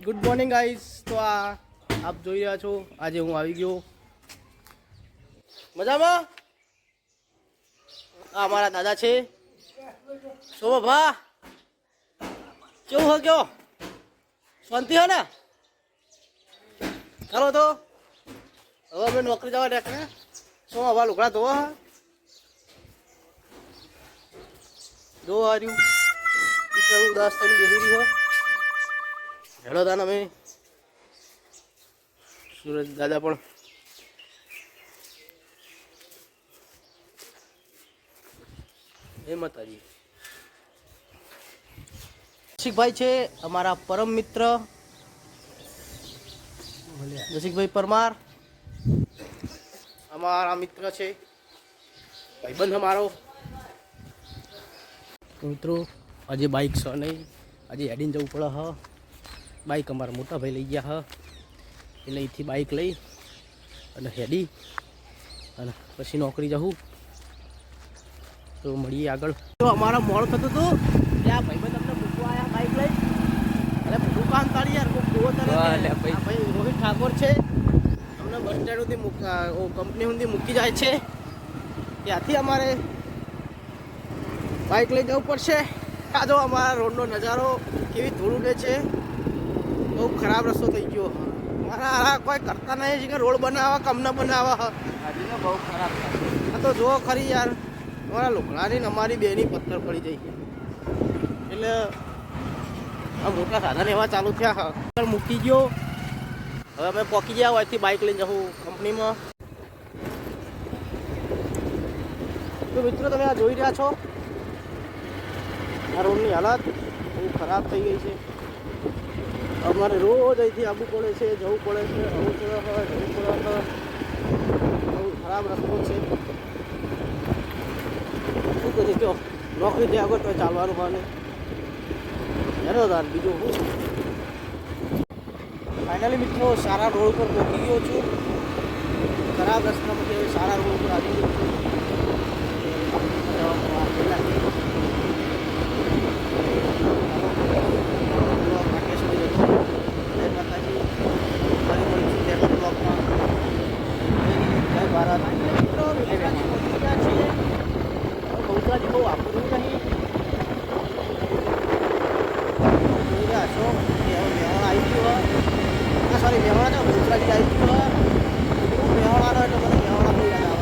Good morning guys. તો આપ જોઈ રહ્યા છો, આજે હું આવી ગયો મજામાં. આ અમારા દાદા છે શોભા. કેવું હો ગયો? શાંતિ હે ને? ચાલો તો હવે અમે નોકરી જવા દે. શું હવા લુકડા ધોવા જો હાર્યું ઉદાસ થઈને બેસી રહ્યો. હેલો દાન અમે સુરજ દાદા પણ એ માતાજી. રસિકભાઈ છે અમારા પરમ મિત્ર, રસિકભાઈ પરમાર અમારા મિત્ર છે, ભાઈબંધ અમારો. મિત્રો આજે બાઇક છે નહીં, આજે હેડીને જવું પડે. હ બાઇક અમારા મોટા ભાઈ લઈ ગયા. એટલે અહીંથી બાઇક લઈ અને હેડી અને પછી નોકરી જવું. તો મળીએ આગળ. તો અમારા મોડ થતું હતું ત્યાં ભાઈબંધ અમને મૂકવા આવ્યા બાઇક લઈ. અરે દુકાન તાળી યાર કોઈ જોવો ભાઈ રોહિત ઠાકોર છે, અમને બસ સ્ટેન્ડ સુધી કંપની સુધી મૂકી જાય છે. ત્યાંથી અમારે બાઇક લઈ જવું પડશે. આ જો અમારા રોડનો નજારો કેવી ધૂળ ઉડે છે. બહુ ખરાબ રસ્તો થઈ ગયો. મારા કોઈ કરતા નહીં છે કે રોડ બનાવવા કમ ન બનાવવા. આજે બહુ ખરાબ. આ તો જો ખરી યાર, અમારા લોકડાની ને અમારી બેની પથ્થર પડી જાય. એટલે આ મોટા સાધન એવા ચાલુ થયા. મૂકી ગયો. હવે અમે પહોંચી ગયા હોયથી બાઇક લઈને જવું કંપનીમાં. તો મિત્રો તમે આ જોઈ રહ્યા છો, આ રોડની હાલત બહુ ખરાબ થઈ ગઈ છે. અમારે રોજ અહીંથી આવવું પડે છે, જવું પડે છે, જવું પડે. બહુ ખરાબ રસ્તો છે. શું કરીએ કહો, નોકરી ત્યાં આગળ તો ચાલવાનું હોય ને એનો દાન બીજું શું. ફાઇનલી મિત્રો સારા રોડ ઉપર પહોંચી ગયો છું. ખરાબ રસ્તામાંથી સારા રોડ ઉપર આવી ગયો છું. બહુદાજી બહુ વાપરવું નહીં. જોઈ રહ્યા છો મેવાડા આવી ગયું. સોરી મેવાડા બહુદાજી આવી ગયું. મેવાડાનો એટલે મને મેવાડા બહુ યાદ આવે.